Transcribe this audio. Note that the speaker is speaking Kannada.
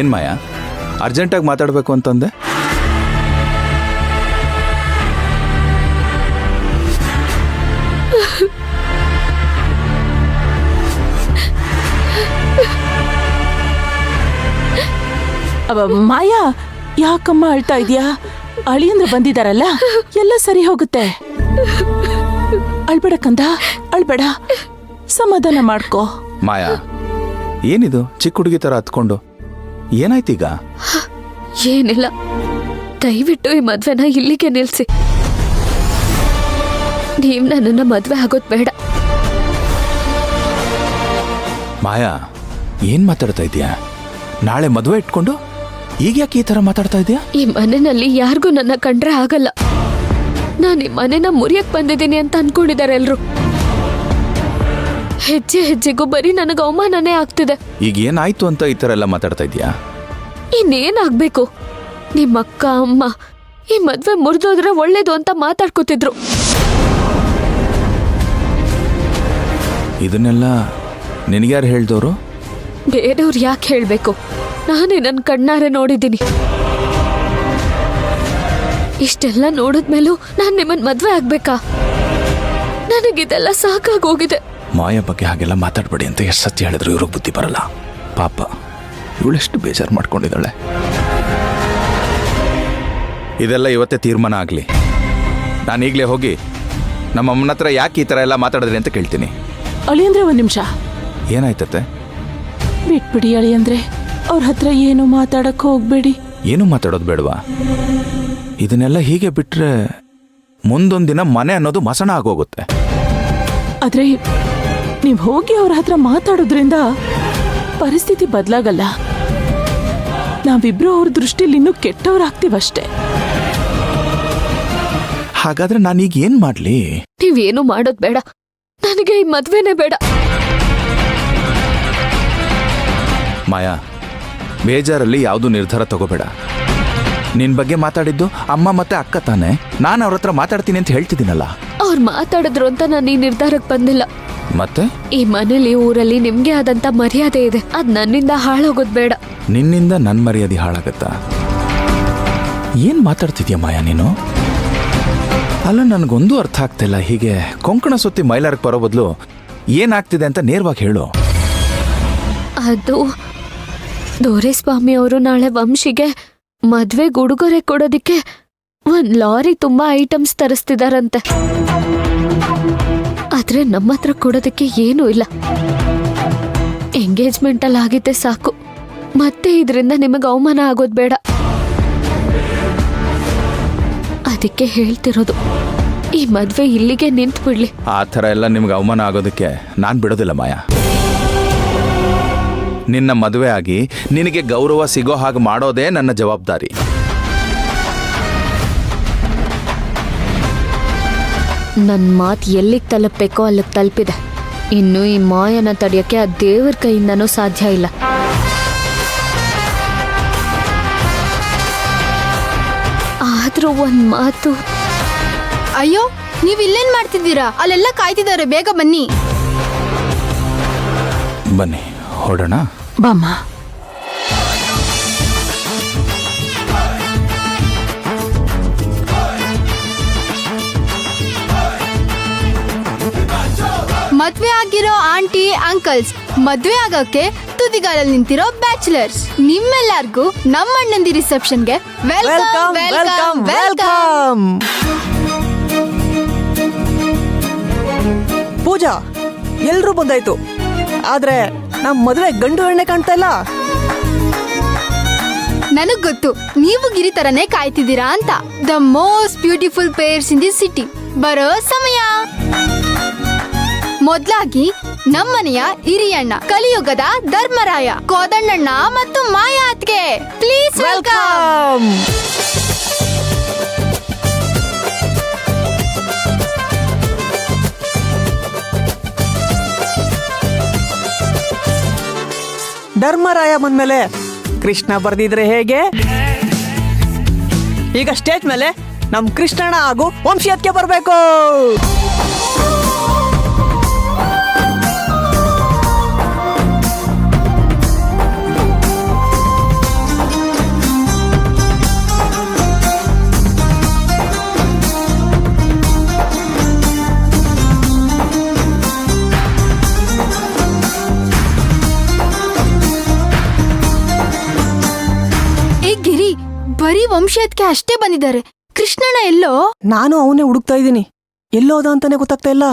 ಏನ್ ಮಾಯಾ, ಅರ್ಜೆಂಟಾಗಿ ಮಾತಾಡಬೇಕು ಅಂತಂದೆ? ಮಾಯಾ, ಯಾಕಮ್ಮ ಅಳ್ತಾ ಇದೀಯಾ? ಅಳಿಯಂದ್ರೆ ಬಂದಿದಾರಲ್ಲ, ಎಲ್ಲ ಸರಿ ಹೋಗುತ್ತೆ. ಅಳ್ಬೇಡ ಕಂದ, ಅಳ್ಬೇಡ, ಸಮಾಧಾನ ಮಾಡ್ಕೋ. ಮಾಯಾ, ಏನಿದು ಚಿಕ್ಕ ಹುಡುಗಿ ತರ ಹತ್ಕೊಂಡು? ಏನಾಯ್ತೀಗ? ಏನಿಲ್ಲ, ದಯವಿಟ್ಟು ಈ ಮದ್ವೆನ ಇಲ್ಲಿಗೆ ನಿಲ್ಸಿ. ನೀವ್ ನನ್ನನ್ನ ಮದ್ವೆ ಆಗೋದ್ ಬೇಡ. ಮಾಯಾ, ಏನ್ ಮಾತಾಡ್ತಾ ಇದೀಯಾ? ನಾಳೆ ಮದುವೆ ಇಟ್ಕೊಂಡು ಈಗ ಯಾಕೆ ಈ ತರ ಮಾತಾಡ್ತಾ ಇದೀಯಾ? ಈ ಮನೆಯಲ್ಲಿ ಯಾರಿಗೂ ನನ್ನ ಕಂಡ್ರೆ ಆಗಲ್ಲ. ನಾನು ಈ ಮನೆನ ಮುರಿಯಕ್ ಬಂದಿದ್ದೀನಿ ಅಂತ ಅನ್ಕೊಂಡಿದ್ದಾರೆ ಎಲ್ರು. ಹೆಜ್ಜೆ ಹೆಜ್ಜೆಗೂ ಬರೀ ನನಗೆ ಅವಮಾನನೇ ಆಗ್ತಿದೆ. ಈಗ ಏನಾಯ್ತು ಅಂತ ಈ ತರ ಎಲ್ಲ ಮಾತಾಡ್ತಾ ಇದೀಯಾ? ಇನ್ನೇನಾಗ್ಬೇಕು? ನಿಮ್ಮಕ್ಕ ಅಮ್ಮ ಈ ಮದ್ವೆ ಮುರಿದೋದ್ರೆ ಒಳ್ಳೇದು ಅಂತ ಮಾತಾಡ್ಕೋತಿದ್ರು. ಇದನ್ನೆಲ್ಲ ನಿನಗ್ಯಾರು ಹೇಳ್ದವ್ರು? ಬೇರೆಯವ್ರು ಯಾಕೆ ಹೇಳ್ಬೇಕು? ನಾನೇ ನನ್ನ ಕಣ್ಣಾರೆ ನೋಡಿದ್ದೀನಿ. ಇಷ್ಟೆಲ್ಲ ನೋಡಿದ್ಮೇಲೂ ನಾನು ನಿಮ್ಮನ್ ಮದ್ವೆ ಆಗ್ಬೇಕಾ? ನನಗಿದೆಲ್ಲ ಸಾಕಾಗೋಗಿದೆ. ಮಾಯ ಬಗ್ಗೆ ಹಾಗೆಲ್ಲ ಮಾತಾಡ್ಬೇಡಿ ಅಂತ ಎಷ್ಟು ಸತ್ಯ ಹೇಳಿದ್ರು ಇವ್ರಿಗೆ ಬುದ್ಧಿ ಬರಲ್ಲ. ಪಾಪ, ಇವಳೆಷ್ಟು ಬೇಜಾರು ಮಾಡ್ಕೊಂಡಿದ್ದಾಳೆ. ಇದೆಲ್ಲ ಇವತ್ತೇ ತೀರ್ಮಾನ ಆಗಲಿ. ನಾನು ಈಗಲೇ ಹೋಗಿ ನಮ್ಮ ಅಮ್ಮನ ಹತ್ರ ಯಾಕೆ ಈ ಥರ ಎಲ್ಲ ಮಾತಾಡಿದ್ರಿ ಅಂತ ಕೇಳ್ತೀನಿ. ಅಳಿಯಂದ್ರೆ ಒಂದ್ ನಿಮಿಷ. ಏನಾಯ್ತತೆ? ಬಿಟ್ಬಿಡಿ ಅಳಿಯಂದ್ರೆ, ಅವ್ರ ಹತ್ರ ಏನು ಮಾತಾಡಕ್ ಹೋಗ್ಬೇಡಿ. ಏನು ಮಾತಾಡೋದು ಬೇಡವಾ? ಇದನ್ನೆಲ್ಲ ಹೀಗೆ ಬಿಟ್ರೆ ಮುಂದೊಂದಿನ ಮನೆ ಅನ್ನೋದು ಮಸಣ ಆಗೋಗುತ್ತೆ. ಆದ್ರೆ ನೀವ್ ಹೋಗಿ ಅವ್ರ ಹತ್ರ ಮಾತಾಡೋದ್ರಿಂದ ಪರಿಸ್ಥಿತಿ ಬದಲಾಗಲ್ಲ. ನಾವಿಬ್ರು ಅವ್ರ ದೃಷ್ಟಿಲಿ ಇನ್ನೂ ಕೆಟ್ಟವ್ರಾಗ್ತೀವಷ್ಟೇ. ಹಾಗಾದ್ರೆ ನಾನೀಗ ಏನ್ ಮಾಡ್ಲಿ? ನೀವೇನು ಮಾಡೋದ್ ಬೇಡ. ನನಗೆ ಈ ಮದ್ವೆನೇ ಬೇಡ. ಮಾಯಾ, ಬೇಜಾರಲ್ಲಿ ಯಾವುದು ನಿರ್ಧಾರ ತಗೋಬೇಡ. ನಿನ್ ಬಗ್ಗೆ ಮಾತಾಡಿದ್ದು ಅಮ್ಮ ಮತ್ತೆ ಅಕ್ಕ ತಾನೆ. ನಾನು ಅವ್ರ ಹತ್ರ ಮಾತಾಡ್ತೀನಿ ಅಂತ ಹೇಳ್ತಿದ್ದೀನಲ್ಲ. ಅವ್ರು ಮಾತಾಡಿದ್ರು ಅಂತ ನಾನು ಈ ನಿರ್ಧಾರಕ್ಕೆ ಬಂದಿಲ್ಲ. ಮತ್ತೆ ಈ ಮನೇಲಿ ಊರಲ್ಲಿ ನಿಮ್ಗೆ ಆದಂತ ಮರ್ಯಾದೆ ಇದೆ, ಅದ್ ನನ್ನಿಂದ ಹಾಳಾಗೋದ್ ಬೇಡ. ನಿನ್ನಿಂದ ನನ್ ಮರ್ಯಾದೆ ಹಾಳಾಗತ್ತಾ? ಏನ್ ಮಾತಾಡ್ತಿದ್ಯಾ ಮಾಯಾ ನೀನು? ಅಲ್ಲ, ನನಗೊಂದು ಅರ್ಥ ಆಗ್ತಿಲ್ಲ. ಹೀಗೆ ಕೊಂಕಣ ಸುತ್ತಿ ಮೈಲಾರಕ್ಕೆ ಬರೋ ಬದಲು ಏನಾಗ್ತಿದೆ ಅಂತ ನೇರವಾಗಿ ಹೇಳು. ಅದು ದೊರೆಸ್ವಾಮಿ ಅವರು ನಾಳೆ ವಂಶಿಗೆ ಮದ್ವೆಗೆ ಉಡುಗೊರೆ ಕೊಡೋದಿಕ್ಕೆ ಒಂದ್ ಲಾರಿ ತುಂಬಾ ಐಟಮ್ಸ್ ತರಿಸ್ತಿದಾರಂತೆ. ಆದ್ರೆ ನಮ್ಮ ಹತ್ರ ಕೊಡೋದಕ್ಕೆ ಏನೂ ಇಲ್ಲ. ಎಂಗೇಜ್ಮೆಂಟ್ ಅಲ್ಲಿ ಆಗಿದ್ದೆ ಸಾಕು. ಮತ್ತೆ ಇದರಿಂದ ನಿಮಗೆ ಅವಮಾನ ಆಗೋದ್ ಬೇಡ. ಅದಕ್ಕೆ ಹೇಳ್ತಿರೋದು, ಈ ಮದ್ವೆ ಇಲ್ಲಿಗೆ ನಿಂತು ಬಿಡ್ಲಿ. ಆ ಥರ ಎಲ್ಲ ನಿಮ್ಗೆ ಅವಮಾನ ಆಗೋದಕ್ಕೆ ನಾನು ಬಿಡೋದಿಲ್ಲ ಮಾಯಾ. ನಿನ್ನ ಮದುವೆ ಆಗಿ ನಿನಗೆ ಗೌರವ ಸಿಗೋ ಹಾಗೆ ಮಾಡೋದೇ ನನ್ನ ಜವಾಬ್ದಾರಿ. ನನ್ನ ಮಾತು ಎಲ್ಲಿಗೆ ತಲುಪಬೇಕೋ ಅಲ್ಲಿಗೆ ತಲುಪಿದೆ. ಇನ್ನು ಈ ಮಾಯನ ತಡೆಯೋಕ್ಕೆ ಆ ದೇವರ ಕೈಯಿಂದನೂ ಸಾಧ್ಯ ಇಲ್ಲ. ಆದ್ರೂ ಒಂದ್ ಮಾತು. ಅಯ್ಯೋ, ನೀವ್ ಇಲ್ಲೇನ್ ಮಾಡ್ತಿದ್ದೀರಾ? ಅಲ್ಲೆಲ್ಲ ಕಾಯ್ತಿದ್ದಾರೆ, ಬೇಗ ಬನ್ನಿ. ಬನ್ನಿ ಹೊರಡೋಣ. ಬಾಮ್ಮ. ಮದ್ವೆ ಆಗಿರೋ ಆಂಟಿ ಅಂಕಲ್ಸ್, ಮದ್ವೆ ಆಗೋಕೆ ತುದಿಗಾಲಲ್ಲಿ ನಿಂತಿರೋ ಬ್ಯಾಚುಲರ್ಸ್, ನಿಮ್ಮೆಲ್ಲರಿಗೂ ನಮ್ಮ ಅಣ್ಣಂದಿ ರಿಸೆಪ್ಷನ್ಗೆ ವೆಲ್ಕಮ್ ವೆಲ್ಕಮ್ ವೆಲ್ಕಮ್. ಪೂಜಾ, ಎಲ್ರೂ ಬಂದಾಯ್ತು. ಆದ್ರೆ ನಮ್ ಮದುವೆ ಗಂಡು ಎಣ್ಣೆ ಕಾಣ್ತಾ ಇಲ್ಲ. ನನಗ್ ಗೊತ್ತು, ನೀವು ಗಿರಿ ತರನೇ ಕಾಯ್ತಿದ್ದೀರಾ ಅಂತ. The most beautiful pairs in the city ಬರೋ ಸಮಯ. ಮೊದ್ಲಾಗಿ ನಮ್ಮನೆಯ ಹಿರಿಯಣ್ಣ, ಕಲಿಯುಗದ ಧರ್ಮರಾಯ, ಕೋದಣ್ಣಣ್ಣ ಮತ್ತು ಮಾಯಾ ಅತ್ಗೆ, ಪ್ಲೀಸ್ ವೆಲ್ಕಮ್. ಧರ್ಮರಾಯ ಬಂದ್ಮೇಲೆ ಕೃಷ್ಣ ಬರ್ದಿದ್ರೆ ಹೇಗೆ? ಈಗ ಸ್ಟೇಜ್ ಮೇಲೆ ನಮ್ ಕೃಷ್ಣಣ್ಣ ಹಾಗೂ ವಂಶಿ ಅತ್ಗೆ ಬರ್ಬೇಕು. ಬರೀ ವಂಶೀಯತ್ಗೆ ಅಷ್ಟೇ ಬಂದಿದ್ದಾರೆ. ಕೃಷ್ಣಣ್ಣ ಎಲ್ಲೋ? ನಾನು ಅವನೇ ಹುಡುಕ್ತಾ ಇದ್ದೀನಿ. ಎಲ್ಲೋದ ಅಂತಾನೆ ಗೊತ್ತಾಗ್ತಾ ಇಲ್ಲ.